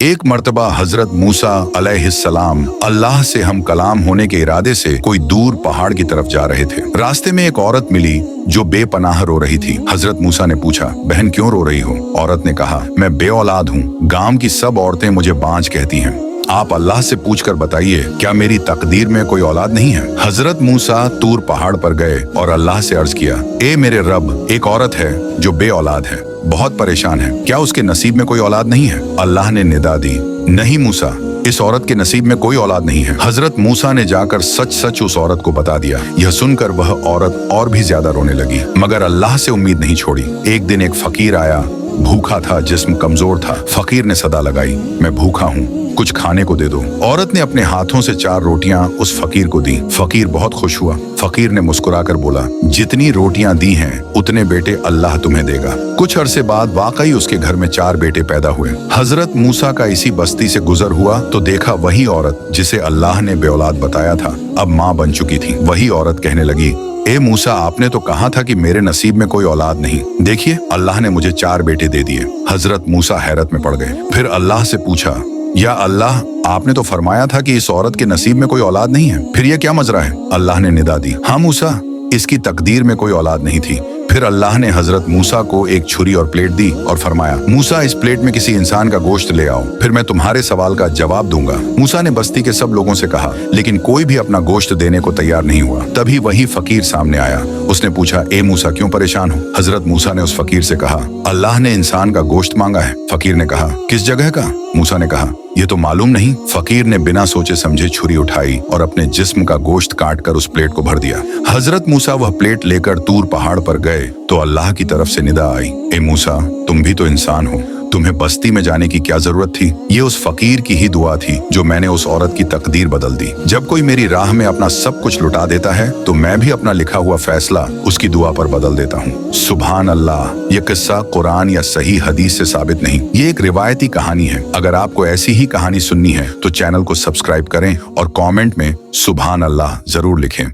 एक मर्तबा हजरत मूसा अलैहिस्सलाम अल्लाह से हम कलाम होने के इरादे से कोई दूर पहाड़ की तरफ जा रहे थे। रास्ते में एक औरत मिली जो बेपनाह रो रही थी। हजरत मूसा ने पूछा, बहन क्यों रो रही हो? औरत ने कहा, मैं बे औलाद हूँ। गांव की सब औरतें मुझे बांझ कहती हैं। आप अल्लाह से पूछकर बताइए, क्या मेरी तकदीर में कोई औलाद नहीं है? हजरत मूसा तूर पहाड़ पर गए और अल्लाह से अर्ज किया, ए मेरे रब, एक औरत है जो बे औलाद है, बहुत परेशान है, क्या उसके नसीब में कोई औलाद नहीं है? अल्लाह ने निदा दी, नहीं मूसा, इस औरत के नसीब में कोई औलाद नहीं है। हजरत मूसा ने जाकर सच सच उस औरत को बता दिया। यह सुनकर वह औरत और भी ज्यादा रोने लगी, मगर अल्लाह से उम्मीद नहीं छोड़ी। एक दिन एक फकीर आया, भूखा था, जिस्म कमजोर था। फकीर ने सदा लगाई, मैं भूखा हूँ, कुछ खाने को दे दो। औरत ने अपने हाथों से 4 रोटियां उस फकीर को दी। फकीर बहुत खुश हुआ। फकीर ने मुस्कुराकर बोला, जितनी रोटियां दी हैं उतने बेटे अल्लाह तुम्हें देगा। कुछ अरसे बाद वाकई उसके घर में 4 बेटे पैदा हुए। हजरत मूसा का इसी बस्ती से गुजर हुआ तो देखा वही औरत जिसे अल्लाह ने बेऔलाद बताया था अब माँ बन चुकी थी। वही औरत कहने लगी, ए मूसा, आपने तो कहा था कि मेरे नसीब में कोई औलाद नहीं, देखिए अल्लाह ने मुझे 4 बेटे दे दिए। हजरत मूसा हैरत में पड़ गए। फिर अल्लाह से पूछा, या अल्लाह, आपने तो फरमाया था कि इस औरत के नसीब में कोई औलाद नहीं है, फिर यह क्या मजरा है? अल्लाह ने निदा दी, हाँ मूसा, इसकी तकदीर में कोई औलाद नहीं थी। फिर अल्लाह ने हजरत मूसा को एक छुरी और प्लेट दी और फरमाया, मूसा, इस प्लेट में किसी इंसान का गोश्त ले आओ, फिर मैं तुम्हारे सवाल का जवाब दूंगा। मूसा ने बस्ती के सब लोगों से कहा, लेकिन कोई भी अपना गोश्त देने को तैयार नहीं हुआ। तभी वही फकीर सामने आया। उसने पूछा, ए मूसा, क्यों परेशान हो? हजरत मूसा ने उस फकीर से कहा, अल्लाह ने इंसान का गोश्त मांगा है। फकीर ने कहा, किस जगह का? मूसा ने कहा, ये तो मालूम नहीं। फकीर ने बिना सोचे समझे छुरी उठाई और अपने जिस्म का गोश्त काटकर उस प्लेट को भर दिया। हजरत मूसा वह प्लेट लेकर तूर पहाड़ पर गए तो अल्लाह की तरफ से निदा आई, ए मूसा, तुम भी तो इंसान हो, तुम्हें बस्ती में जाने की क्या जरूरत थी? ये उस फकीर की ही दुआ थी जो मैंने उस औरत की तकदीर बदल दी। जब कोई मेरी राह में अपना सब कुछ लुटा देता है तो मैं भी अपना लिखा हुआ फैसला उसकी दुआ पर बदल देता हूँ। सुभान अल्लाह। ये किस्सा कुरान या सही हदीस से साबित नहीं, ये एक रिवायती कहानी है। अगर आपको ऐसी ही कहानी सुननी है तो चैनल को सब्सक्राइब करें और कमेंट में सुभान अल्लाह जरूर लिखें।